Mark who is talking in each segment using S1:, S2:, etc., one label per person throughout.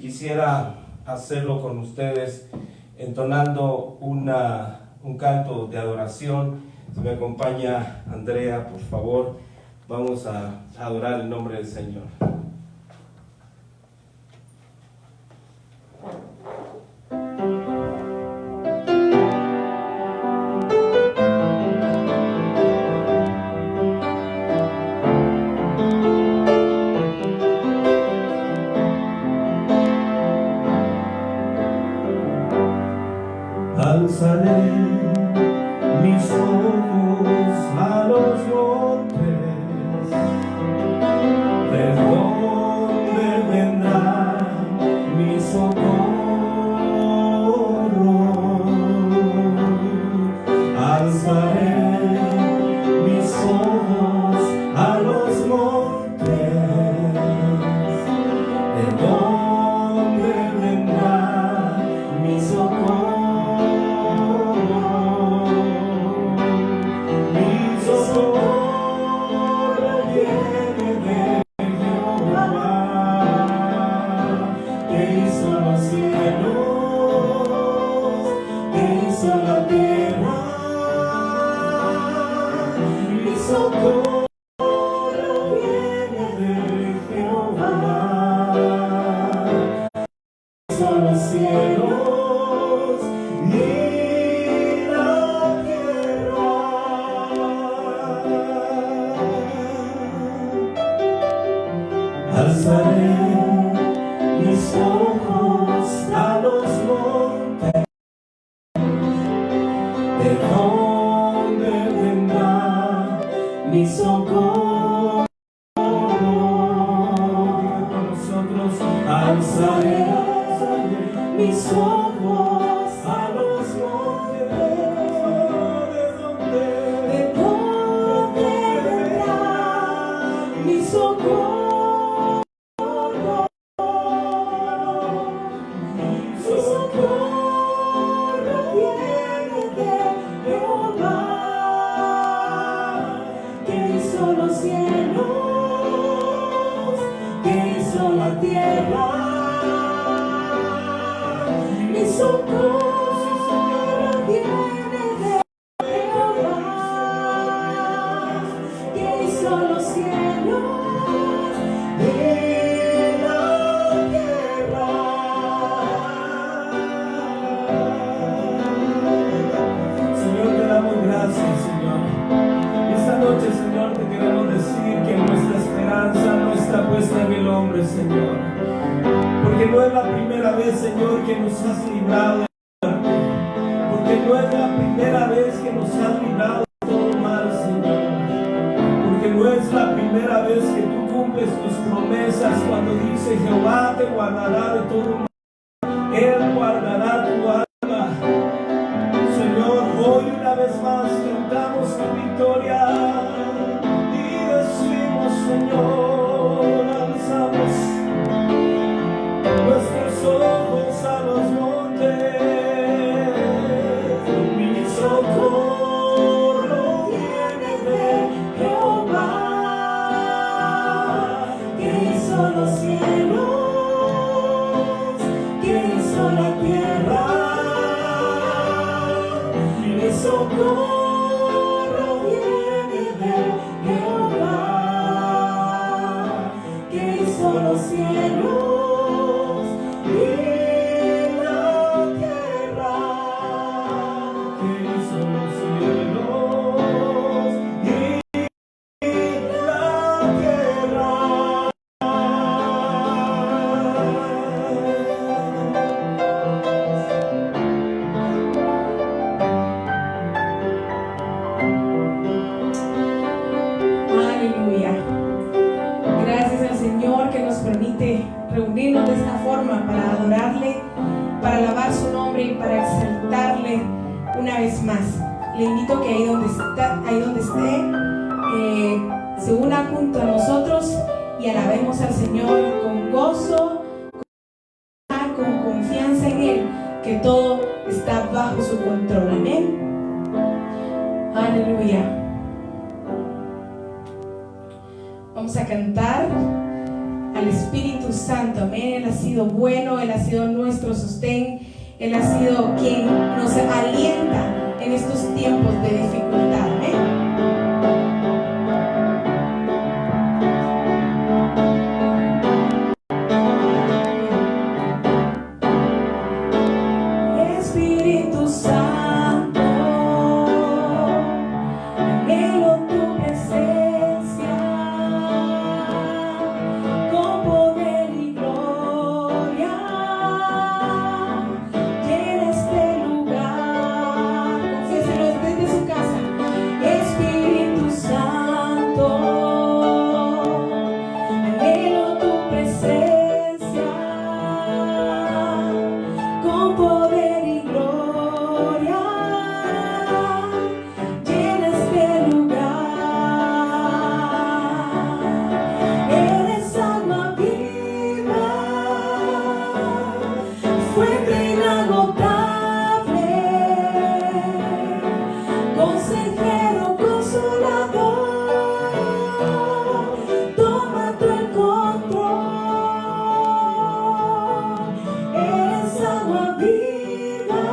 S1: quisiera hacerlo con ustedes entonando un canto de adoración. Si me acompaña Andrea, por favor, vamos a adorar el nombre del Señor.
S2: Alzaré mis ojos a los montes, ¿de dónde vendrá mi socorro? Alzaré mis ojos a los montes, ¿de dónde vendrá mi socorro? Alzaré mis ojos a los montes, ¿de dónde vendrá mi socorro? Diga con nosotros, alzaré mis ojos a los montes, ¿de dónde vendrá mi socorro? Señor, porque no es la primera vez, Señor, que nos has librado de la muerte, porque no es la primera vez que nos has librado de todo mal, Señor, porque no es la primera vez que tú cumples tus promesas cuando dice Jehová te guardará de todo mal, Él guardará tu alma. Señor, hoy una vez más cantamos tu victoria y decimos, Señor, alzamos nuestros ojos a los montes, mi socorro viene de Jehová, que hizo los cielos, que hizo la tierra, mi socorro viene de Jehová, que hizo los cielos.
S3: Reunirnos de esta forma para adorarle, para alabar su nombre y para exaltarle una vez más. Le invito que ahí donde esté, se una junto a nosotros y alabemos al Señor con gozo, con confianza en Él, que todo está bajo su control. Amén. Aleluya. Vamos a cantar al Espíritu Santo, amén. Él ha sido bueno, Él ha sido nuestro sostén, Él ha sido quien nos alienta en estos tiempos de dificultad, amén. Espíritu Santo, anhelo tu presencia, con poder y gloria, llena este lugar. Confiéselo desde su casa. Espíritu Santo, anhelo tu presencia, con poder y gloria, llena este lugar. Eres alma viva, fuente inagotable, consejero consolador, toma tú el control. Eres agua viva,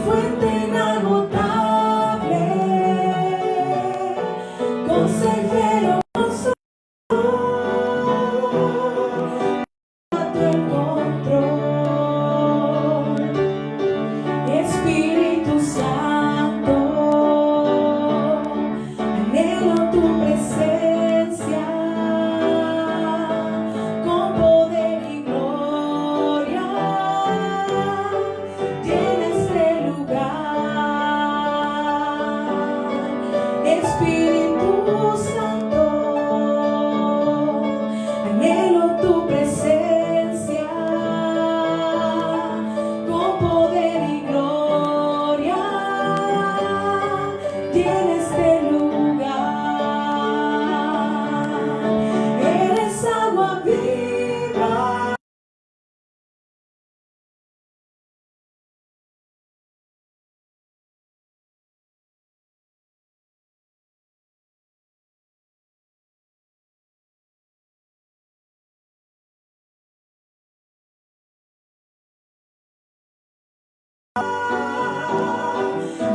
S3: fuente inagotable, consejero consolador, toma tú el control. Espíritu Santo, anhelo tu presencia, con poder y gloria, llena este lugar. Espíritu Santo, anhelo tu presencia, con poder y gloria, llena este lugar. Eres agua viva.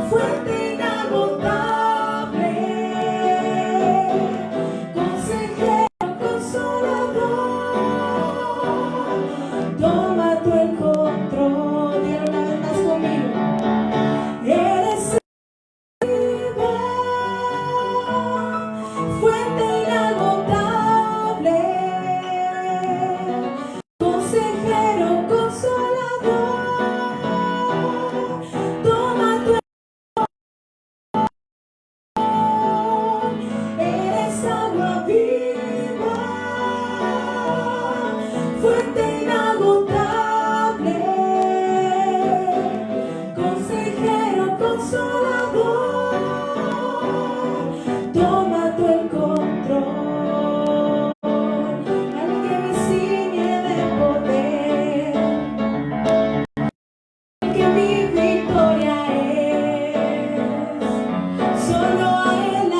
S3: Fuente inagotable, consejero consolador, toma tú el control. Dígalo una vez más conmigo. Eres viva, fuente inagotable, consejero consolador, toma tu eres agua viva, fuente inagotable, consejero consolador, toma tú el control. Al que me ciñe de poder, que mi victoria es, solo a Él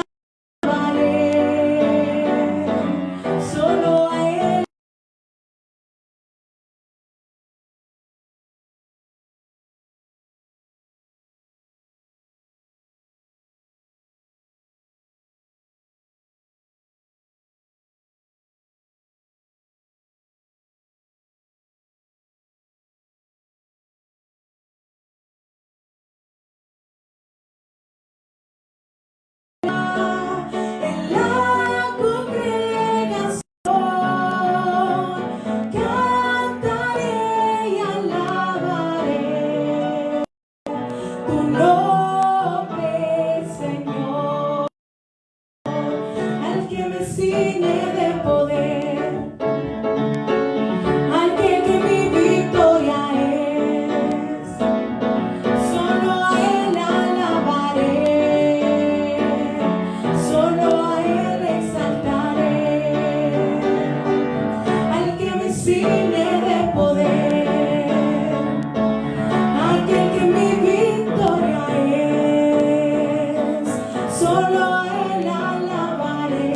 S3: alabaré, solo a Él. En la congregación cantaré y alabaré tu nombre, Señor. Al que me ciñe de poder, al que mi victoria es, solo a Él alabaré, solo a Él exaltaré. Al que me ciñe de poder, aquel que mi victoria es, solo a Él alabaré.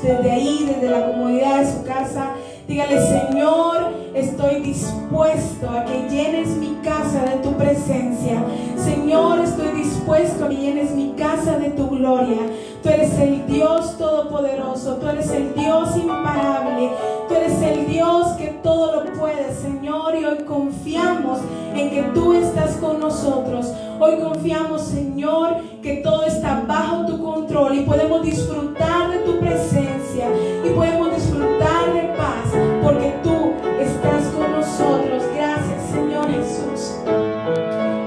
S3: desde ahí, desde la comodidad de su casa, dígale: Señor, estoy dispuesto a que llenes mi casa de tu presencia. Señor, estoy dispuesto a que llenes mi casa de tu gloria. Tú eres el Dios todopoderoso, tú eres el Dios imparable, tú eres el Dios que todo lo puede, Señor, y hoy confiamos en que tú estás con nosotros. Hoy confiamos, Señor, que todo está bajo tu control y podemos disfrutar de tu presencia y podemos disfrutar de paz porque tú estás con nosotros. Gracias, Señor Jesús.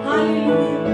S3: Aleluya.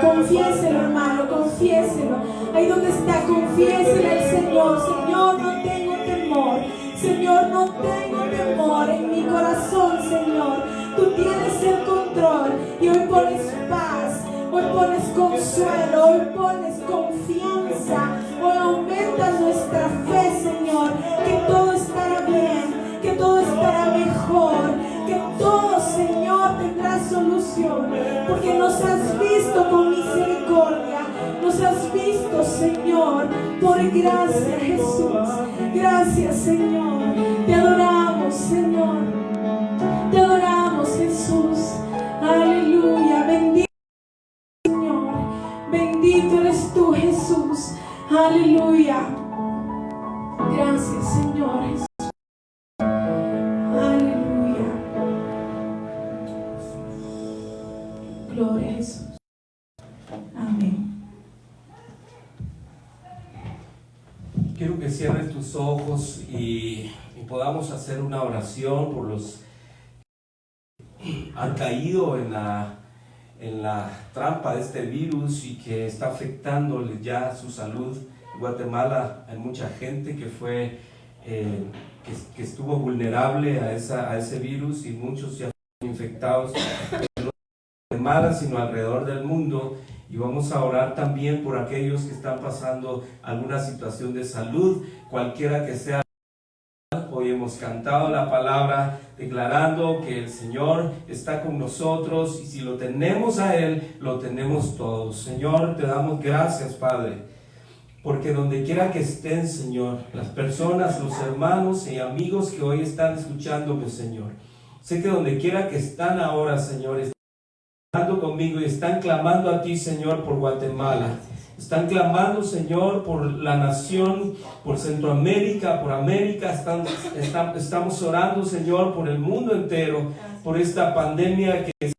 S3: Confiéselo, hermano, confiéselo. Ahí donde está, confiéselo al Señor. Señor, no tengo temor. Señor, no tengo temor en mi corazón, Señor. Tú tienes el control y hoy pones paz. Hoy pones pones consuelo, hoy pones confianza, hoy aumentas nuestra fe, Señor, que todo estará bien, que todo estará mejor, que todo, Señor, tendrá solución, porque nos has visto con misericordia, nos has visto, Señor, por gracia, Jesús. Gracias, Señor, te adoramos, Señor, te adoramos, Jesús. Aleluya, bendito Señor, bendito eres tú, Jesús. Aleluya. Gracias, Señor Jesús. Aleluya. Gloria a Jesús. Amén.
S1: Quiero que cierres tus ojos y podamos hacer una oración por los que han caído en la trampa de este virus y que está afectándoles ya su salud. En Guatemala hay mucha gente que fue que estuvo vulnerable a ese virus y muchos ya fueron infectados, no en Guatemala sino alrededor del mundo. Y vamos a orar también por aquellos que están pasando alguna situación de salud, cualquiera que sea. Hoy hemos cantado la palabra declarando que el Señor está con nosotros y si lo tenemos a Él, lo tenemos todos. Señor, te damos gracias, Padre, porque donde quiera que estén, Señor, las personas, los hermanos y amigos que hoy están escuchándome, Señor, sé que donde quiera que están ahora, Señor, están hablando conmigo y están clamando a ti, Señor, por Guatemala. Están clamando, Señor, por la nación, por Centroamérica, por América. Estamos orando, Señor, por el mundo entero, por esta pandemia que es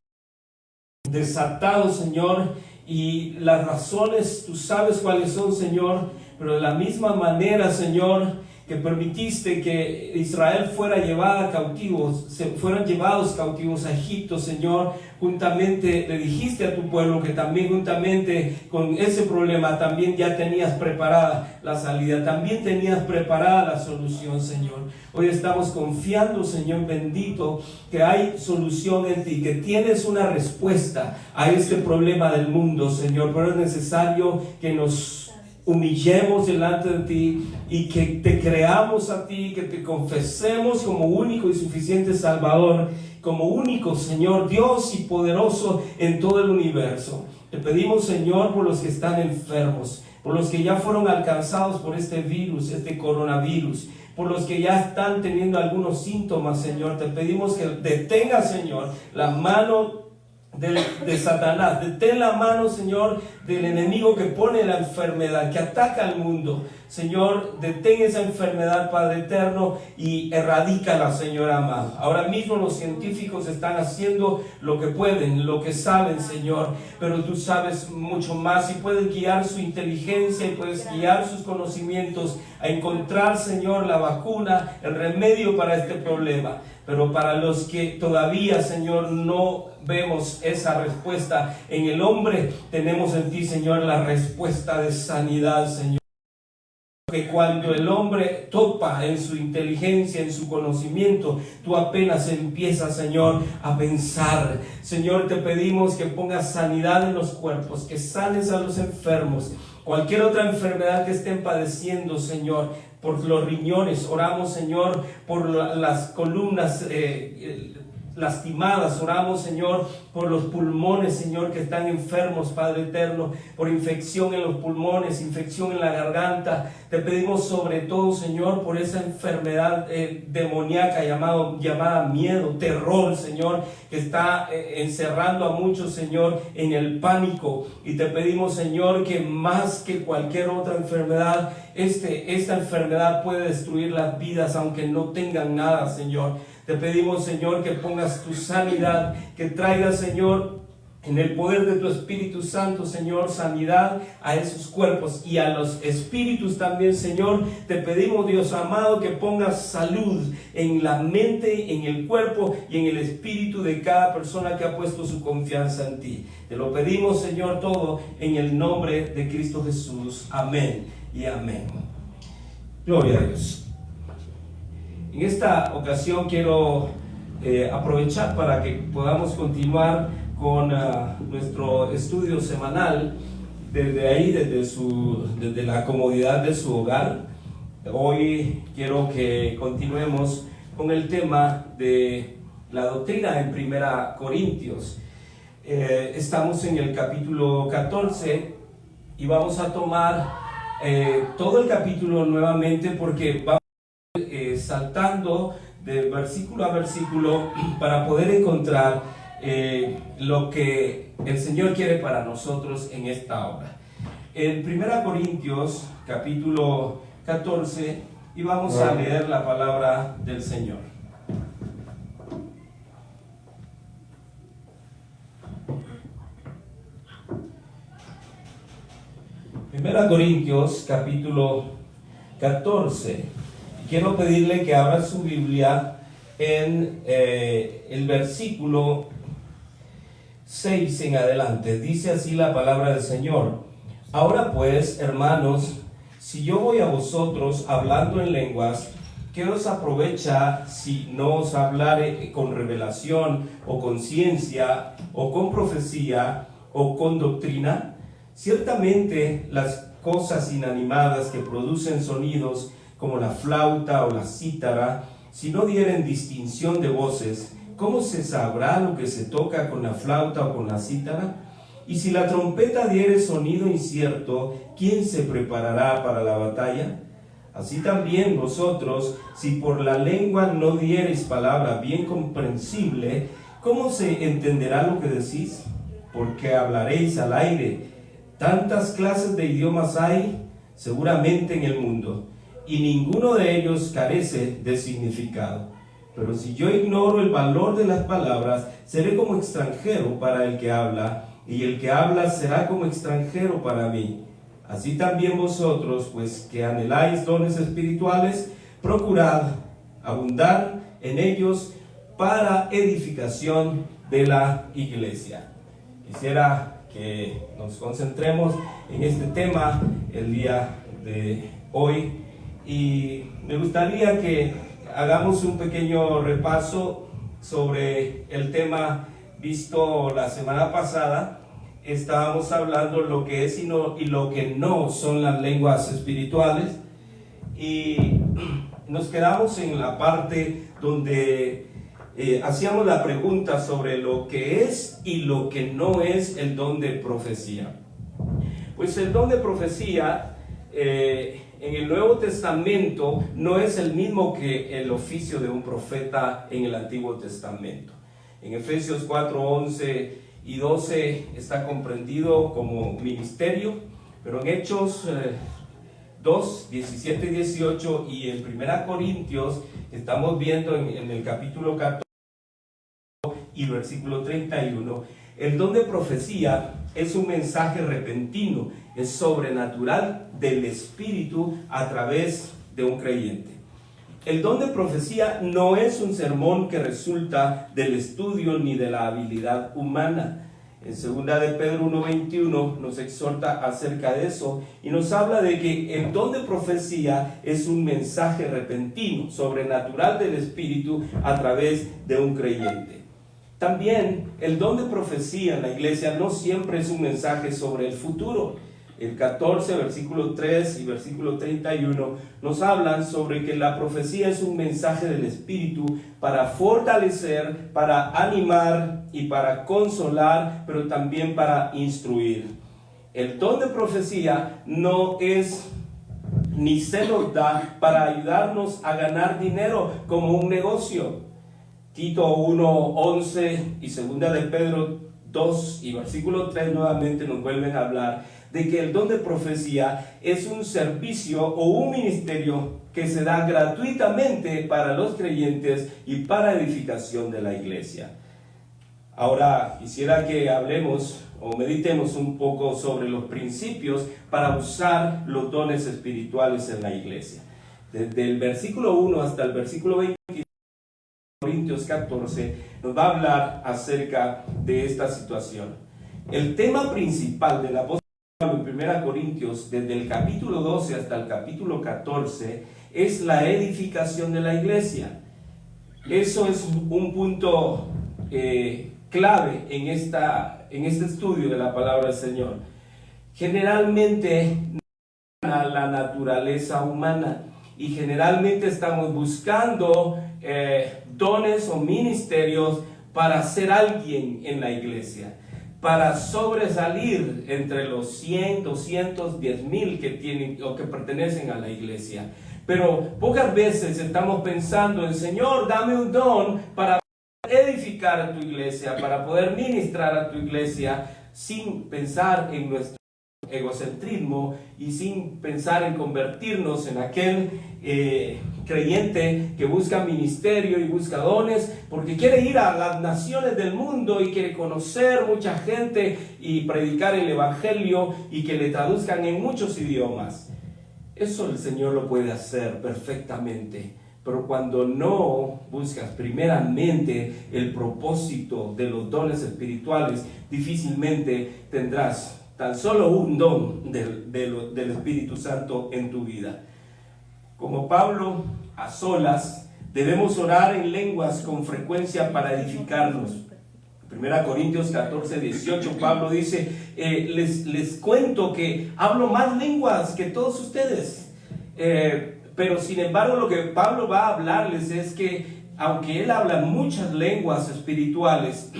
S1: desatado, Señor. Y las razones, tú sabes cuáles son, Señor, pero de la misma manera, Señor, que permitiste que Israel fuera llevada cautivos, fueran llevados cautivos a Egipto, Señor, juntamente le dijiste a tu pueblo que también juntamente con ese problema también ya tenías preparada la salida, también tenías preparada la solución, Señor. Hoy estamos confiando, Señor bendito, que hay solución en ti, que tienes una respuesta a este problema del mundo, Señor, pero es necesario que nos humillemos delante de ti y que te creamos a ti, que te confesemos como único y suficiente Salvador, como único Señor, Dios y poderoso en todo el universo. Te pedimos, Señor, por los que están enfermos, por los que ya fueron alcanzados por este virus, este coronavirus, por los que ya están teniendo algunos síntomas, Señor. Te pedimos que detenga, Señor, la mano de Satanás, detén la mano, Señor, del enemigo que pone la enfermedad, que ataca al mundo. Señor, detén esa enfermedad, Padre eterno, y erradícala, Señor amado. Ahora mismo los científicos están haciendo lo que pueden, lo que saben, Señor, pero tú sabes mucho más y puedes guiar su inteligencia y puedes guiar sus conocimientos a encontrar, Señor, la vacuna, el remedio para este problema. Pero para los que todavía, Señor, no vemos esa respuesta en el hombre, tenemos en ti, Señor, la respuesta de sanidad, Señor. Que cuando el hombre topa en su inteligencia, en su conocimiento, tú apenas empiezas, Señor, a pensar. Señor, te pedimos que pongas sanidad en los cuerpos, que sanes a los enfermos. Cualquier otra enfermedad que estén padeciendo, Señor, por los riñones, oramos, Señor, por las columnas lastimadas, oramos, Señor, por los pulmones, Señor, que están enfermos, Padre eterno, por infección en los pulmones, infección en la garganta. Te pedimos sobre todo, Señor, por esa enfermedad demoníaca llamada miedo, terror, Señor, que está encerrando a muchos, Señor, en el pánico. Y te pedimos, Señor, que más que cualquier otra enfermedad, esta enfermedad puede destruir las vidas, aunque no tengan nada, Señor. Te pedimos, Señor, que pongas tu sanidad, que traigas, Señor, en el poder de tu Espíritu Santo, Señor, sanidad a esos cuerpos y a los espíritus también, Señor. Te pedimos, Dios amado, que pongas salud en la mente, en el cuerpo y en el espíritu de cada persona que ha puesto su confianza en ti. Te lo pedimos, Señor, todo en el nombre de Cristo Jesús. Amén y amén. Gloria a Dios. En esta ocasión quiero aprovechar para que podamos continuar con nuestro estudio semanal desde ahí, desde la comodidad de su hogar. Hoy quiero que continuemos con el tema de la doctrina en 1 Corintios. Estamos en el capítulo 14 y vamos a tomar todo el capítulo nuevamente, porque vamos saltando de versículo a versículo para poder encontrar lo que el Señor quiere para nosotros en esta hora. En 1 Corintios capítulo 14, y vamos a leer la palabra del Señor. Primera Corintios capítulo 14. Quiero pedirle que abra su Biblia en el versículo 6 en adelante. Dice así la palabra del Señor: Ahora pues, hermanos, si yo voy a vosotros hablando en lenguas, ¿qué os aprovecha si no os hablare con revelación, o con ciencia, o con profecía, o con doctrina? Ciertamente las cosas inanimadas que producen sonidos, como la flauta o la cítara, si no dieren distinción de voces, ¿cómo se sabrá lo que se toca con la flauta o con la cítara? Y si la trompeta diere sonido incierto, ¿quién se preparará para la batalla? Así también vosotros, si por la lengua no diereis palabra bien comprensible, ¿cómo se entenderá lo que decís? Porque hablaréis al aire. Tantas clases de idiomas hay seguramente en el mundo, y ninguno de ellos carece de significado. Pero si yo ignoro el valor de las palabras, seré como extranjero para el que habla, y el que habla será como extranjero para mí. Así también vosotros, pues que anheláis dones espirituales, procurad abundar en ellos para edificación de la iglesia. Quisiera que nos concentremos en este tema el día de hoy, y me gustaría que hagamos un pequeño repaso sobre el tema visto la semana pasada. Estábamos hablando lo que es y lo que no son las lenguas espirituales, y nos quedamos en la parte donde hacíamos la pregunta sobre lo que es y lo que no es el don de profecía. Pues el don de profecía en el Nuevo Testamento no es el mismo que el oficio de un profeta en el Antiguo Testamento. En Efesios 4, 11 y 12 está comprendido como ministerio, pero en Hechos 2, 17 y 18, y en 1 Corintios estamos viendo en el capítulo 14 y versículo 31, el don de profecía es un mensaje repentino, es sobrenatural del Espíritu a través de un creyente. El don de profecía no es un sermón que resulta del estudio ni de la habilidad humana. En 2 de Pedro 1:21 nos exhorta acerca de eso y nos habla de que el don de profecía es un mensaje repentino, sobrenatural del Espíritu a través de un creyente. También el don de profecía en la iglesia no siempre es un mensaje sobre el futuro. El 14, versículo 3 y versículo 31 nos hablan sobre que la profecía es un mensaje del Espíritu para fortalecer, para animar y para consolar, pero también para instruir. El don de profecía no es ni se nos da para ayudarnos a ganar dinero como un negocio. Tito 1:11 y 2 de Pedro 2 y versículo 3 nuevamente nos vuelven a hablar de que el don de profecía es un servicio o un ministerio que se da gratuitamente para los creyentes y para edificación de la iglesia. Ahora quisiera que hablemos o meditemos un poco sobre los principios para usar los dones espirituales en la iglesia. Desde el versículo 1 hasta el versículo 20 Corintios 14 nos va a hablar acerca de esta situación. El tema principal del apóstol Pablo en 1 Corintios, desde el capítulo 12 hasta el capítulo 14, es la edificación de la iglesia. Eso es un punto clave en este estudio de la palabra del Señor. Generalmente la naturaleza humana y generalmente estamos buscando dones o ministerios para ser alguien en la iglesia, para sobresalir entre los 100, 200, 10,000 que tienen o que pertenecen a la iglesia. Pero pocas veces estamos pensando en: Señor, dame un don para edificar a tu iglesia, para poder ministrar a tu iglesia, sin pensar en nuestro egocentrismo y sin pensar en convertirnos en aquel creyente que busca ministerio y busca dones porque quiere ir a las naciones del mundo y quiere conocer mucha gente y predicar el evangelio y que le traduzcan en muchos idiomas. Eso el Señor lo puede hacer perfectamente, pero cuando no buscas primeramente el propósito de los dones espirituales, difícilmente tendrás tan solo un don del Espíritu Santo en tu vida. Como Pablo, a solas, debemos orar en lenguas con frecuencia para edificarnos. 1 Corintios 14, 18, Pablo dice: les cuento que hablo más lenguas que todos ustedes. Pero sin embargo, lo que Pablo va a hablarles es que, aunque él habla muchas lenguas espirituales,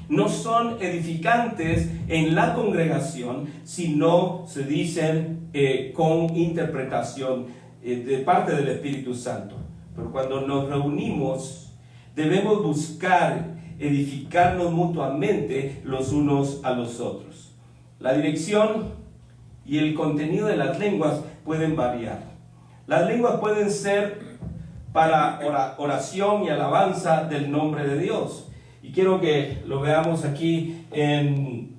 S1: no son edificantes en la congregación, sino se dicen con interpretación de parte del Espíritu Santo. Pero cuando nos reunimos, debemos buscar edificarnos mutuamente los unos a los otros. La dirección y el contenido de las lenguas pueden variar. Las lenguas pueden ser para oración y alabanza del nombre de Dios. Y quiero que lo veamos aquí en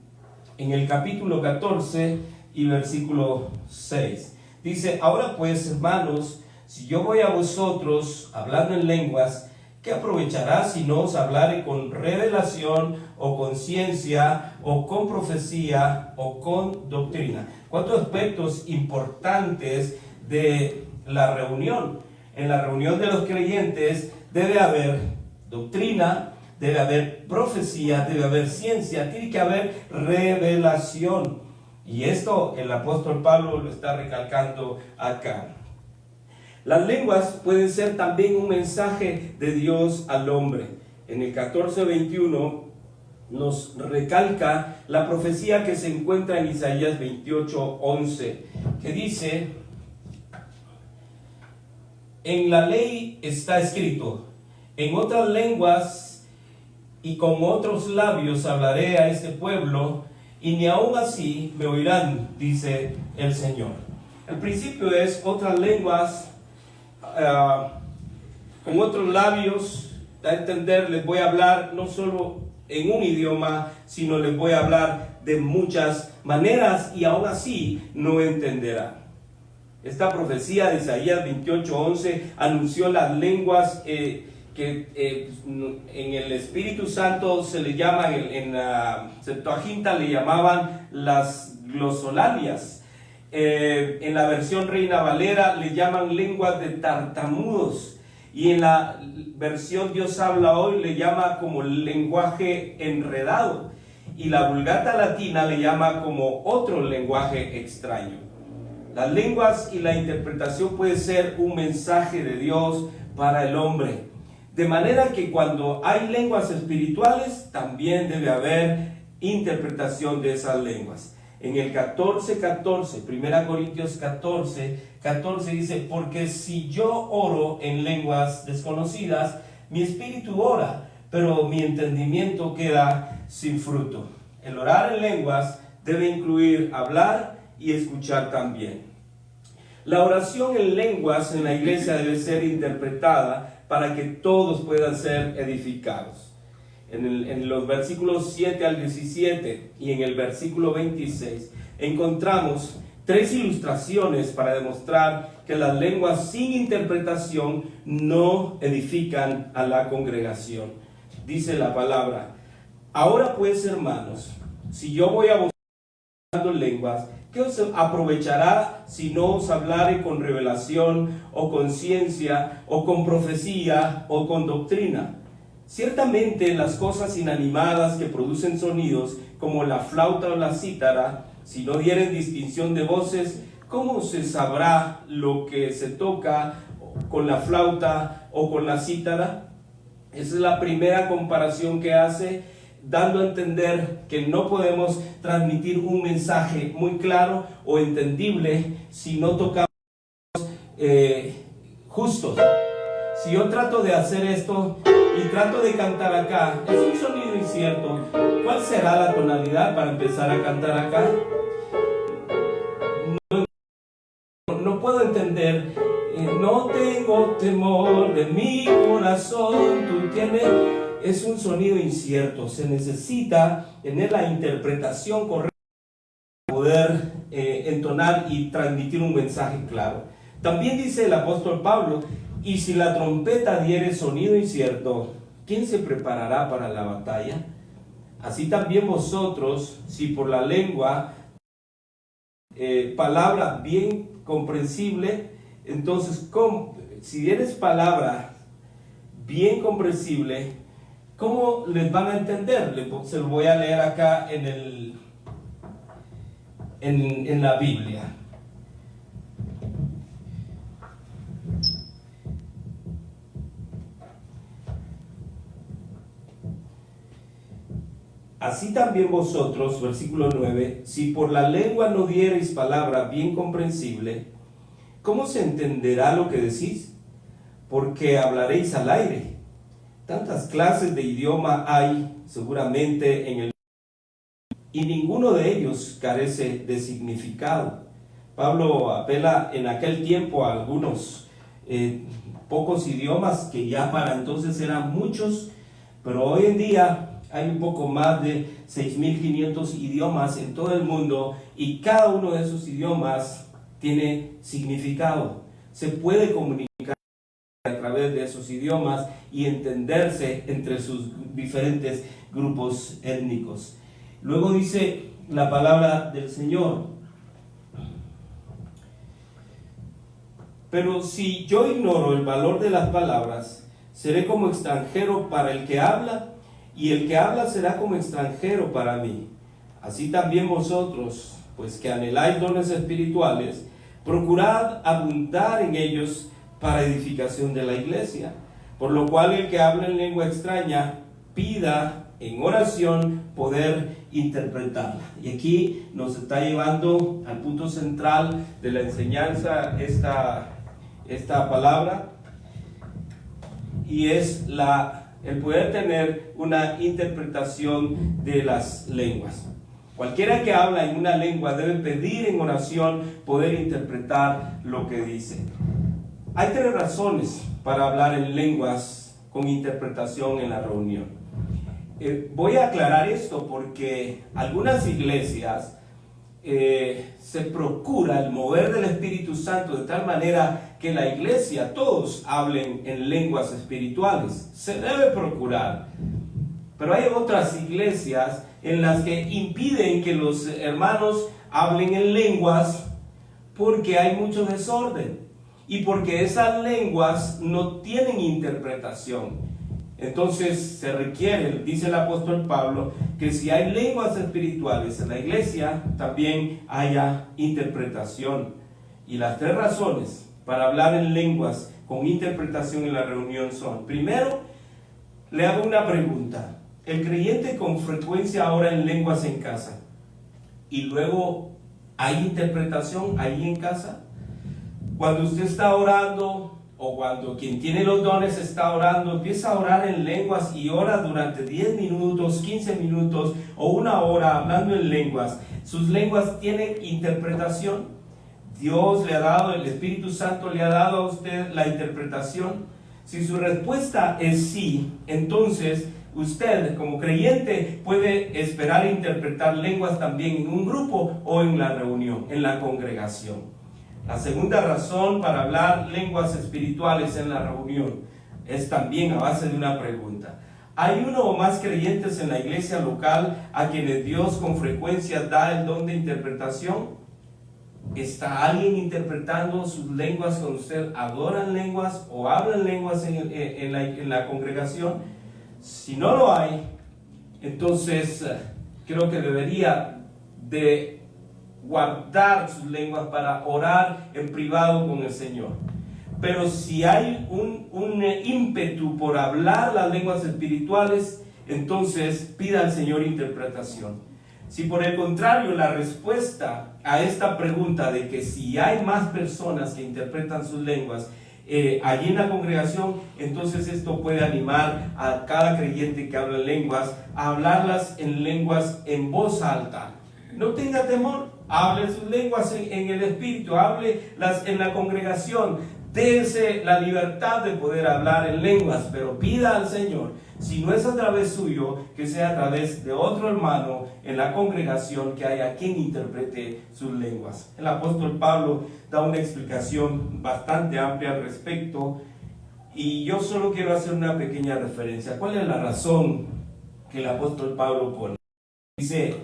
S1: el capítulo 14 y versículo 6. Dice: ahora pues, hermanos, si yo voy a vosotros hablando en lenguas, ¿qué aprovechará si no os hablare con revelación o con ciencia o con profecía o con doctrina? Cuatro aspectos importantes de la reunión. En la reunión de los creyentes debe haber doctrina, debe haber profecía, debe haber ciencia, tiene que haber revelación. Y esto el apóstol Pablo lo está recalcando acá. Las lenguas pueden ser también un mensaje de Dios al hombre. En el 14:21 nos recalca la profecía que se encuentra en Isaías 28:11, que dice: en la ley está escrito, en otras lenguas y con otros labios hablaré a este pueblo, y ni aun así me oirán, dice el Señor. El principio es otras lenguas, con otros labios, da a entender, les voy a hablar no solo en un idioma, sino les voy a hablar de muchas maneras y aún así no entenderán. Esta profecía de Isaías 28:11 anunció las lenguas que en el Espíritu Santo se le llama, en la Septuaginta le llamaban las glosolalias. En la versión Reina Valera le llaman lenguas de tartamudos, y en la versión Dios habla hoy le llama como lenguaje enredado, y la Vulgata Latina le llama como otro lenguaje extraño. Las lenguas y la interpretación puede ser un mensaje de Dios para el hombre, de manera que cuando hay lenguas espirituales también debe haber interpretación de esas lenguas. En el 14:14, 1 Corintios 14:14 dice: porque si yo oro en lenguas desconocidas, mi espíritu ora, pero mi entendimiento queda sin fruto. El orar en lenguas debe incluir hablar y escuchar también. La oración en lenguas en la iglesia debe ser interpretada para que todos puedan ser edificados. En los versículos 7 al 17 y en el versículo 26 encontramos tres ilustraciones para demostrar que las lenguas sin interpretación no edifican a la congregación. Dice la palabra: ahora pues, hermanos, si yo voy a vosotros hablando lenguas, ¿Qué os aprovechará si no os hablare con revelación o con ciencia o con profecía o con doctrina? Ciertamente las cosas inanimadas que producen sonidos, como la flauta o la cítara, si no dieren distinción de voces, ¿cómo se sabrá lo que se toca con la flauta o con la cítara? Esa es la primera comparación que hace, dando a entender que no podemos transmitir un mensaje muy claro o entendible si no tocamos justos. Si yo trato de hacer esto y trato de cantar acá, es un sonido incierto. ¿Cuál será la tonalidad para empezar a cantar acá? No puedo entender. No tengo temor de mi corazón, tú tienes. Es un sonido incierto. Se necesita tener la interpretación correcta para poder entonar y transmitir un mensaje claro. También dice el apóstol Pablo: y si la trompeta diere sonido incierto, ¿quién se preparará para la batalla? Así también vosotros, si por la lengua palabra bien comprensible, entonces si dieres palabra bien comprensible, ¿cómo les van a entender? Se lo voy a leer acá en la Biblia. Así también vosotros, versículo 9, si por la lengua no diereis palabra bien comprensible, ¿cómo se entenderá lo que decís? Porque hablaréis al aire. Tantas clases de idioma hay seguramente en el mundo, y ninguno de ellos carece de significado. Pablo apela en aquel tiempo a algunos pocos idiomas que ya para entonces eran muchos, pero hoy en día hay un poco más de 6.500 idiomas en todo el mundo, y cada uno de esos idiomas tiene significado. Se puede comunicar a través de esos idiomas y entenderse entre sus diferentes grupos étnicos. Luego dice la palabra del Señor: pero si yo ignoro el valor de las palabras, seré como extranjero para el que habla, y el que habla será como extranjero para mí. Así también vosotros, pues que anheláis dones espirituales, procurad abundar en ellos para edificación de la iglesia. Por lo cual el que habla en lengua extraña, pida en oración poder interpretarla. Y aquí nos está llevando al punto central de la enseñanza esta palabra, y es el poder tener una interpretación de las lenguas. Cualquiera que habla en una lengua debe pedir en oración poder interpretar lo que dice. Hay 3 razones para hablar en lenguas con interpretación en la reunión. Voy a aclarar esto porque algunas iglesias se procura el mover del Espíritu Santo de tal manera que la iglesia, todos hablen en lenguas espirituales. Se debe procurar. Pero hay otras iglesias en las que impiden que los hermanos hablen en lenguas porque hay mucho desorden y porque esas lenguas no tienen interpretación. Entonces se requiere, dice el apóstol Pablo, que si hay lenguas espirituales en la iglesia, también haya interpretación. Y las 3 razones para hablar en lenguas con interpretación en la reunión son: primero, le hago una pregunta: ¿el creyente con frecuencia ora en lenguas en casa? Y luego, ¿hay interpretación ahí en casa? Cuando usted está orando, o cuando quien tiene los dones está orando, empieza a orar en lenguas y ora durante 10 minutos, 15 minutos o 1 hora hablando en lenguas, ¿sus lenguas tienen interpretación? Dios le ha dado, el Espíritu Santo le ha dado a usted la interpretación. Si su respuesta es sí, entonces usted como creyente puede esperar interpretar lenguas también en un grupo o en la reunión, en la congregación. La segunda razón para hablar lenguas espirituales en la reunión es también a base de una pregunta: ¿hay uno o más creyentes en la iglesia local a quienes Dios con frecuencia da el don de interpretación? ¿Está alguien interpretando sus lenguas con usted? ¿Adoran lenguas o hablan lenguas en la congregación? Si no lo hay, entonces creo que debería de guardar sus lenguas para orar en privado con el Señor. Pero si hay un ímpetu por hablar las lenguas espirituales, entonces pida al Señor interpretación. Si por el contrario la respuesta a esta pregunta de que si hay más personas que interpretan sus lenguas allí en la congregación, entonces esto puede animar a cada creyente que habla lenguas a hablarlas en lenguas en voz alta. No tenga temor, hable sus lenguas en el Espíritu, háblelas en la congregación. Dése la libertad de poder hablar en lenguas, pero pida al Señor, si no es a través suyo, que sea a través de otro hermano en la congregación que haya quien interprete sus lenguas. El apóstol Pablo da una explicación bastante amplia al respecto y yo solo quiero hacer una pequeña referencia. ¿Cuál es la razón que el apóstol Pablo pone? Dice,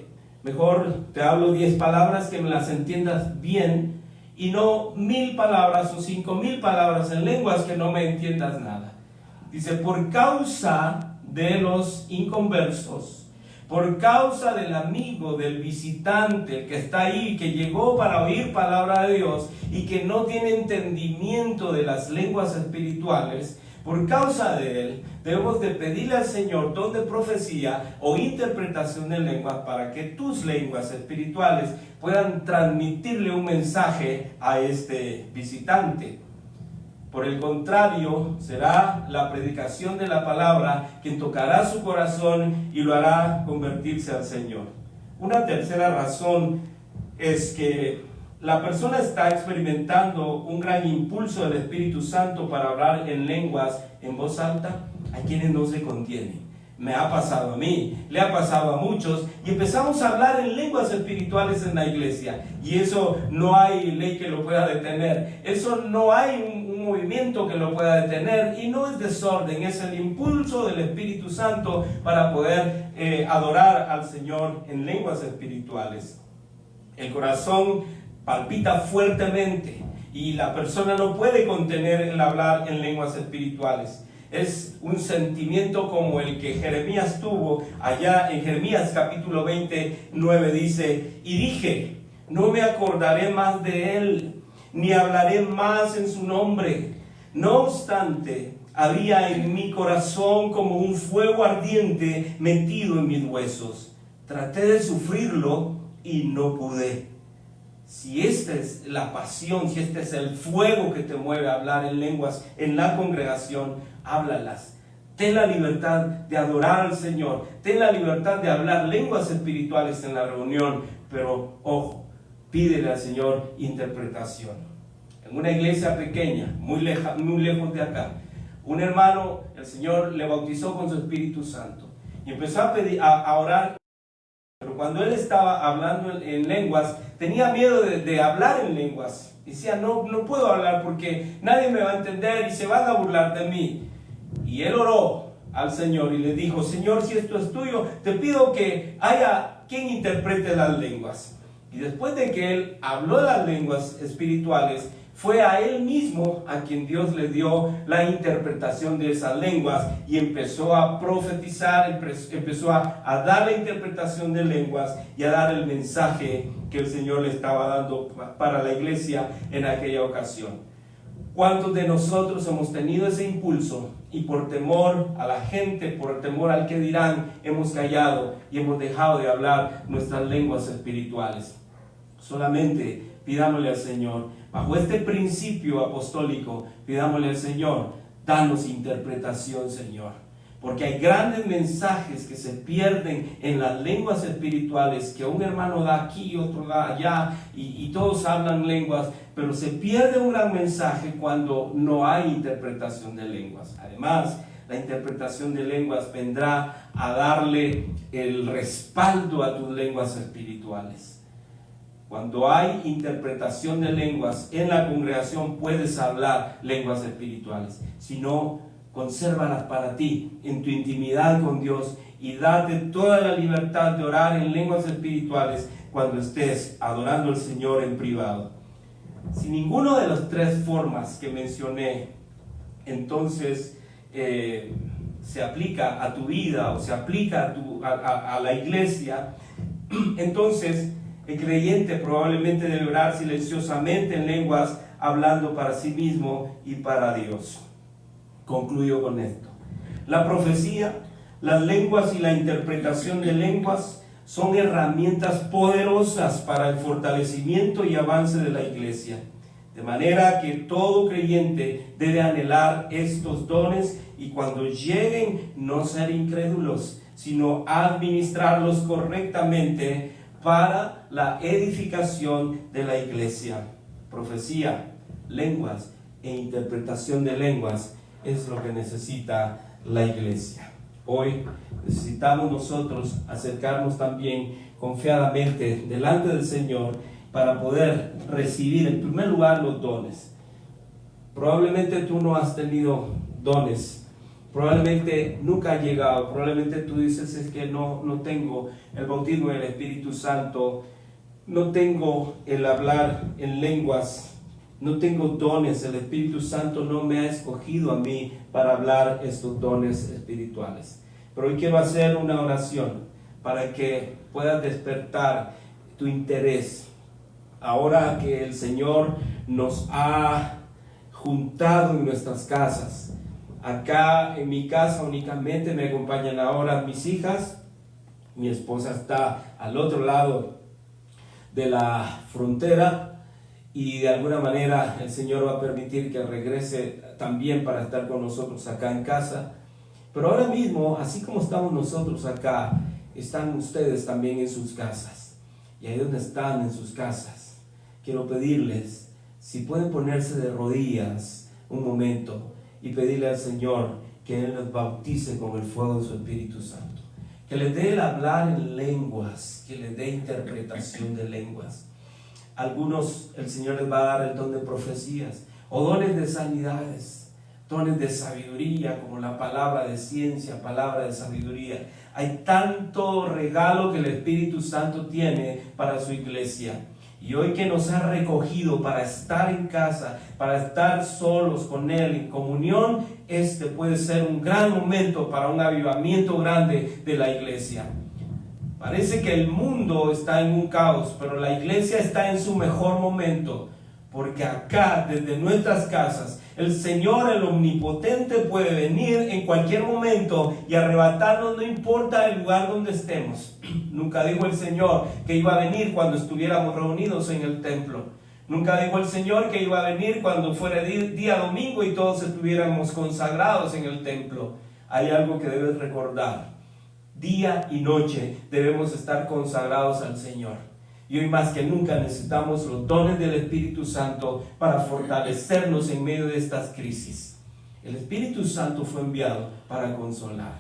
S1: mejor te hablo 10 palabras que me las entiendas bien y no 1000 palabras o 5000 palabras en lenguas que no me entiendas nada. Dice, por causa de los inconversos, por causa del amigo, del visitante, el que está ahí, que llegó para oír palabra de Dios y que no tiene entendimiento de las lenguas espirituales, por causa de él, debemos de pedirle al Señor don de profecía o interpretación de lenguas para que tus lenguas espirituales puedan transmitirle un mensaje a este visitante. Por el contrario, será la predicación de la palabra quien tocará su corazón y lo hará convertirse al Señor. Una tercera razón es que la persona está experimentando un gran impulso del Espíritu Santo para hablar en lenguas en voz alta. Hay quienes no se contienen. Me ha pasado a mí, le ha pasado a muchos, y empezamos a hablar en lenguas espirituales en la iglesia, y eso no hay ley que lo pueda detener, eso no hay un movimiento que lo pueda detener, y no es desorden, es el impulso del Espíritu Santo para poder adorar al Señor en lenguas espirituales. El corazón palpita fuertemente y la persona no puede contener el hablar en lenguas espirituales. Es un sentimiento como el que Jeremías tuvo allá en Jeremías capítulo 29, dice, y dije, no me acordaré más de él, ni hablaré más en su nombre. No obstante, había en mi corazón como un fuego ardiente metido en mis huesos. Traté de sufrirlo y no pude. Si esta es la pasión, si este es el fuego que te mueve a hablar en lenguas en la congregación, háblalas. Ten la libertad de adorar al Señor, ten la libertad de hablar lenguas espirituales en la reunión, pero ojo, pídele al Señor interpretación. En una iglesia pequeña, muy lejos de acá, un hermano, el Señor le bautizó con su Espíritu Santo y empezó a orar. Pero cuando él estaba hablando en lenguas, tenía miedo de hablar en lenguas. Decía, no puedo hablar porque nadie me va a entender y se van a burlar de mí. Y él oró al Señor y le dijo, Señor, si esto es tuyo, te pido que haya quien interprete las lenguas. Y después de que él habló las lenguas espirituales, fue a él mismo a quien Dios le dio la interpretación de esas lenguas y empezó a profetizar, empezó a dar la interpretación de lenguas y a dar el mensaje que el Señor le estaba dando para la iglesia en aquella ocasión. ¿Cuántos de nosotros hemos tenido ese impulso y por temor a la gente, por temor al que dirán, hemos callado y hemos dejado de hablar nuestras lenguas espirituales? Solamente pidámosle al Señor, bajo este principio apostólico, pidámosle al Señor, danos interpretación, Señor. Porque hay grandes mensajes que se pierden en las lenguas espirituales, que un hermano da aquí, otro da allá, y todos hablan lenguas, pero se pierde un gran mensaje cuando no hay interpretación de lenguas. Además, la interpretación de lenguas vendrá a darle el respaldo a tus lenguas espirituales. Cuando hay interpretación de lenguas en la congregación, puedes hablar lenguas espirituales. Si no, consérvalas para ti, en tu intimidad con Dios, y date toda la libertad de orar en lenguas espirituales cuando estés adorando al Señor en privado. Si ninguna de las tres formas que mencioné, entonces se aplica a tu vida o se aplica a la iglesia, entonces el creyente probablemente debe orar silenciosamente en lenguas, hablando para sí mismo y para Dios. Concluyo con esto. La profecía, las lenguas y la interpretación de lenguas son herramientas poderosas para el fortalecimiento y avance de la iglesia. De manera que todo creyente debe anhelar estos dones y cuando lleguen no ser incrédulos, sino administrarlos correctamente para la edificación de la iglesia. Profecía, lenguas e interpretación de lenguas es lo que necesita la iglesia. Hoy necesitamos nosotros acercarnos también confiadamente delante del Señor para poder recibir en primer lugar los dones. Probablemente tú no has tenido dones, probablemente nunca has llegado, probablemente tú dices es que no tengo el bautismo del Espíritu Santo, no tengo el hablar en lenguas, no tengo dones, el Espíritu Santo no me ha escogido a mí para hablar estos dones espirituales. Pero hoy quiero hacer una oración para que puedas despertar tu interés. Ahora que el Señor nos ha juntado en nuestras casas, acá en mi casa únicamente me acompañan ahora mis hijas, mi esposa está al otro lado de la frontera y de alguna manera el Señor va a permitir que regrese también para estar con nosotros acá en casa. Pero ahora mismo, así como estamos nosotros acá, están ustedes también en sus casas. Y ahí donde están en sus casas, quiero pedirles si pueden ponerse de rodillas un momento y pedirle al Señor que Él los bautice con el fuego de su Espíritu Santo, que les dé el hablar en lenguas, que les dé interpretación de lenguas. Algunos el Señor les va a dar el don de profecías o dones de sanidades, dones de sabiduría como la palabra de ciencia, palabra de sabiduría. Hay tanto regalo que el Espíritu Santo tiene para su iglesia. Y hoy que nos ha recogido para estar en casa, para estar solos con Él en comunión, este puede ser un gran momento para un avivamiento grande de la iglesia. Parece que el mundo está en un caos, pero la iglesia está en su mejor momento, porque acá, desde nuestras casas, el Señor, el Omnipotente, puede venir en cualquier momento y arrebatarnos, no importa el lugar donde estemos. Nunca dijo el Señor que iba a venir cuando estuviéramos reunidos en el templo. Nunca dijo el Señor que iba a venir cuando fuera día domingo y todos estuviéramos consagrados en el templo. Hay algo que debes recordar. Día y noche debemos estar consagrados al Señor. Y hoy más que nunca necesitamos los dones del Espíritu Santo para fortalecernos en medio de estas crisis. El Espíritu Santo fue enviado para consolar.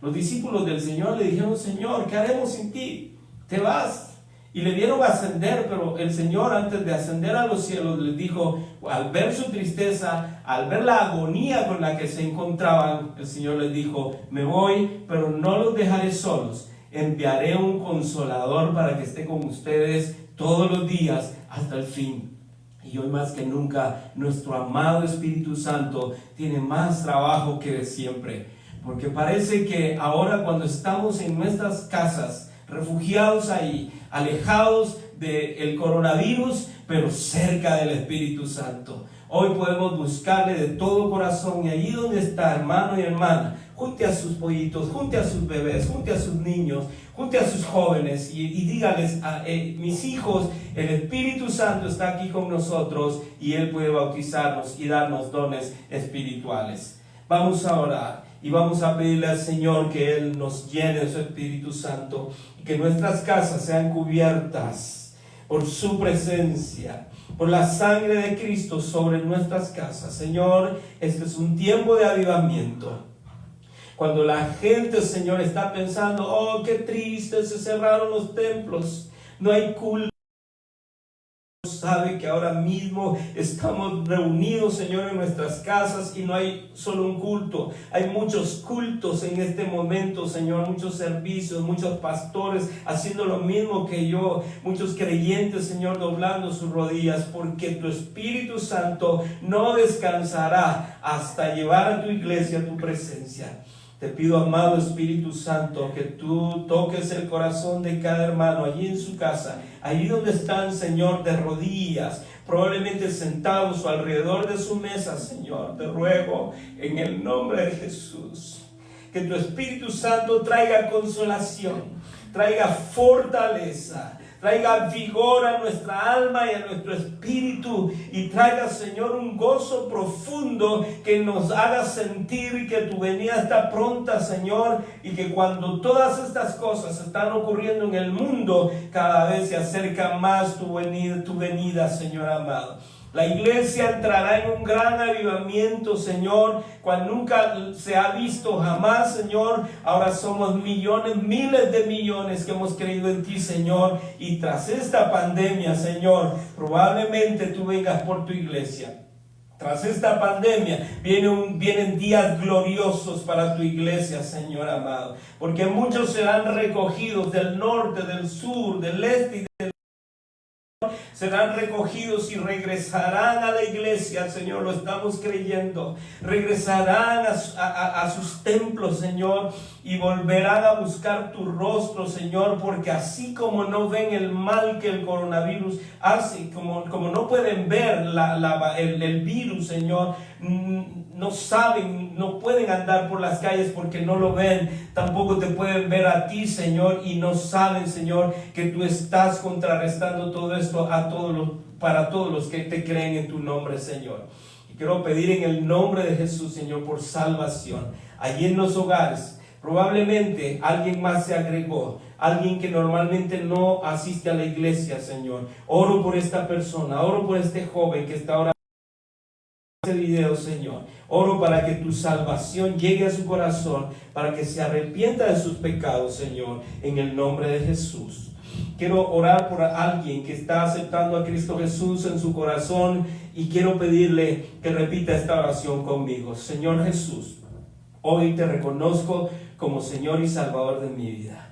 S1: Los discípulos del Señor le dijeron: Señor, ¿qué haremos sin ti? Te vas. Y le vieron ascender, pero el Señor, antes de ascender a los cielos, les dijo, al ver su tristeza, al ver la agonía con la que se encontraban, el Señor les dijo: me voy, pero no los dejaré solos. Enviaré un consolador para que esté con ustedes todos los días hasta el fin. Y hoy más que nunca, nuestro amado Espíritu Santo tiene más trabajo que de siempre. Porque parece que ahora, cuando estamos en nuestras casas, refugiados ahí, alejados del coronavirus, pero cerca del Espíritu Santo, hoy podemos buscarle de todo corazón. Y allí donde está, hermano y hermana, junte a sus pollitos, junte a sus bebés, junte a sus niños, junte a sus jóvenes y dígales: mis hijos, el Espíritu Santo está aquí con nosotros y Él puede bautizarnos y darnos dones espirituales. Vamos a orar y vamos a pedirle al Señor que Él nos llene de su Espíritu Santo y que nuestras casas sean cubiertas por su presencia, por la sangre de Cristo sobre nuestras casas. Señor, este es un tiempo de avivamiento. Cuando la gente, Señor, está pensando: oh, qué triste, se cerraron los templos, no hay cultos,
S2: sabe que ahora mismo estamos reunidos, Señor, en nuestras casas y no hay solo un culto. Hay muchos cultos en este momento, Señor, muchos servicios, muchos pastores haciendo lo mismo que yo, muchos creyentes, Señor, doblando sus rodillas, porque tu Espíritu Santo no descansará hasta llevar a tu iglesia a tu presencia. Te pido, amado Espíritu Santo, que tú toques el corazón de cada hermano allí en su casa, allí donde están, Señor, de rodillas, probablemente sentados o alrededor de su mesa, Señor. Te ruego en el nombre de Jesús que tu Espíritu Santo traiga consolación, traiga fortaleza, traiga vigor a nuestra alma y a nuestro espíritu, y traiga, Señor, un gozo profundo que nos haga sentir que tu venida está pronta, Señor, y que cuando todas estas cosas están ocurriendo en el mundo, cada vez se acerca más tu venida, Señor amado. La iglesia entrará en un gran avivamiento, Señor, cual nunca se ha visto jamás, Señor. Ahora somos millones, miles de millones que hemos creído en ti, Señor. Y tras esta pandemia, Señor, probablemente tú vengas por tu iglesia. Tras esta pandemia vienen días gloriosos para tu iglesia, Señor amado. Porque muchos serán recogidos del norte, del sur, del este y del serán recogidos y regresarán a la iglesia, Señor, lo estamos creyendo. Regresarán a sus templos, Señor, y volverán a buscar tu rostro, Señor, porque así como no ven el mal que el coronavirus hace, como no pueden ver el virus, Señor, no saben, no pueden andar por las calles porque no lo ven, tampoco te pueden ver a ti, Señor, y no saben, Señor, que tú estás contrarrestando todo esto para todos los que te creen en tu nombre, Señor. Y quiero pedir en el nombre de Jesús, Señor, por salvación. Allí en los hogares, probablemente alguien más se agregó, alguien que normalmente no asiste a la iglesia, Señor. Oro por esta persona, oro por este joven que está ahora en este video, Señor. Oro para que tu salvación llegue a su corazón, para que se arrepienta de sus pecados, Señor, en el nombre de Jesús. Quiero orar por alguien que está aceptando a Cristo Jesús en su corazón y quiero pedirle que repita esta oración conmigo. Señor Jesús, hoy te reconozco como Señor y Salvador de mi vida.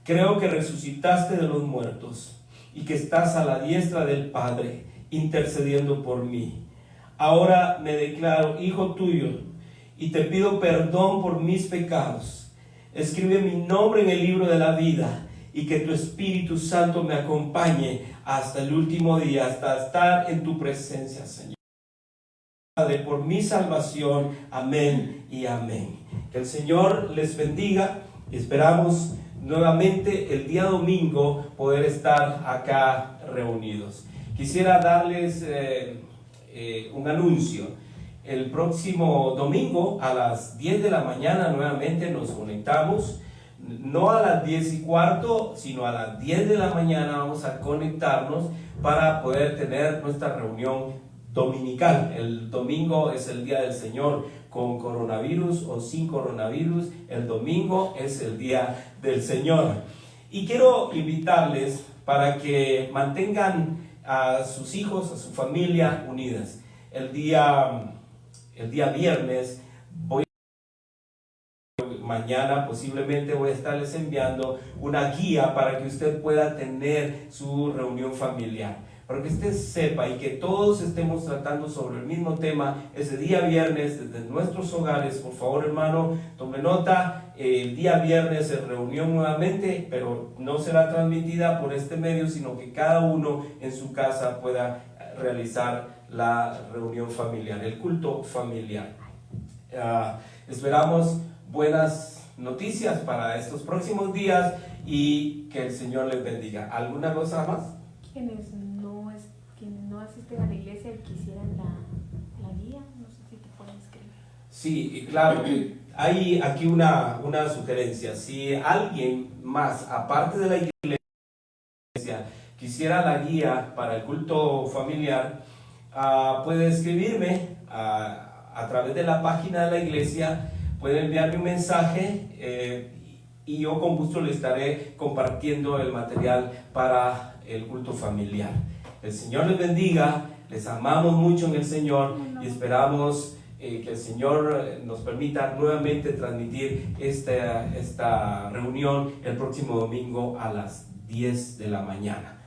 S2: Creo que resucitaste de los muertos y que estás a la diestra del Padre intercediendo por mí. Ahora me declaro hijo tuyo y te pido perdón por mis pecados. Escribe mi nombre en el libro de la vida y que tu Espíritu Santo me acompañe hasta el último día, hasta estar en tu presencia, Señor. Padre, por mi salvación, amén y amén. Que el Señor les bendiga y esperamos nuevamente el día domingo poder estar acá reunidos. Quisiera darles un anuncio. El próximo domingo a las 10 de la mañana nuevamente nos conectamos. No a las 10:15, sino a las 10 de la mañana vamos a conectarnos para poder tener nuestra reunión dominical. El domingo es el día del Señor, con coronavirus o sin coronavirus. El domingo es el día del Señor. Y quiero invitarles para que mantengan a sus hijos, a su familia unidas. El día viernes mañana posiblemente voy a estarles enviando una guía para que usted pueda tener su reunión familiar, para que usted sepa y que todos estemos tratando sobre el mismo tema ese día viernes desde nuestros hogares. Por favor, hermano, tome nota. El día viernes es reunión nuevamente, pero no será transmitida por este medio, sino que cada uno en su casa pueda realizar la reunión familiar, el culto familiar. Esperamos buenas noticias para estos próximos días y que el Señor les bendiga. ¿Alguna cosa más?
S4: Quienes no asisten a la iglesia y quisieran la guía, no sé si te pueden escribir.
S2: Sí, claro. Hay aquí una sugerencia. Si alguien más, aparte de la iglesia, quisiera la guía para el culto familiar, puede escribirme a través de la página de la iglesia. Puede enviarme un mensaje y yo con gusto le estaré compartiendo el material para el culto familiar.
S1: El Señor les bendiga, les amamos mucho en el Señor y esperamos que el Señor nos permita nuevamente transmitir esta reunión el próximo domingo a las 10 de la mañana.